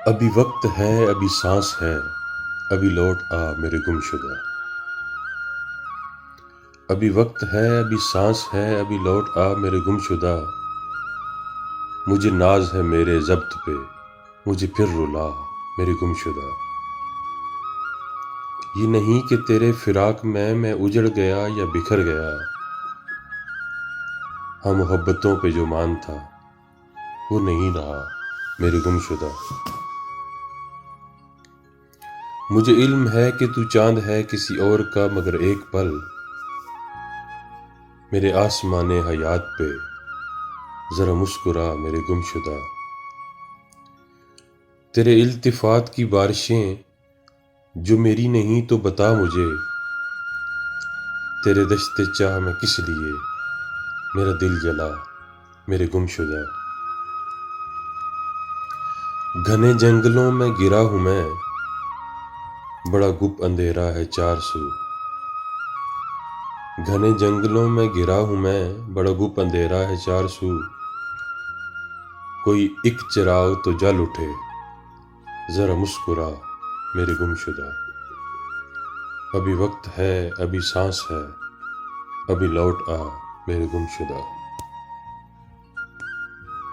ابھی وقت ہے ابھی سانس ہے، ابھی لوٹ آ میرے گم شدہ۔ ابھی وقت ہے ابھی سانس ہے، ابھی لوٹ آ میرے گم شدہ۔ مجھے ناز ہے میرے ضبط پہ، مجھے پھر رلا میرے گم شدہ۔ یہ نہیں کہ تیرے فراق میں اجڑ گیا یا بکھر گیا، ہاں محبتوں پہ جو مان تھا وہ نہیں رہا میرے گم شدہ۔ مجھے علم ہے کہ تو چاند ہے کسی اور کا، مگر ایک پل میرے آسمان حیات پہ ذرا مسکرا میرے گم شدہ۔ تیرے التفات کی بارشیں جو میری نہیں تو بتا مجھے، تیرے دشت چاہ میں کس لیے میرا دل جلا میرے گم شدہ۔ گھنے جنگلوں میں گرا ہوں میں، بڑا گپ اندھیرا ہے چار سو۔ گھنے جنگلوں میں گرا ہوں میں، بڑا گپ اندھیرا ہے چار سو۔ کوئی ایک چراغ تو جل اٹھے، ذرا مسکرا میرے گم شدہ۔ ابھی وقت ہے ابھی سانس ہے، ابھی لوٹ آ میرے گم شدہ۔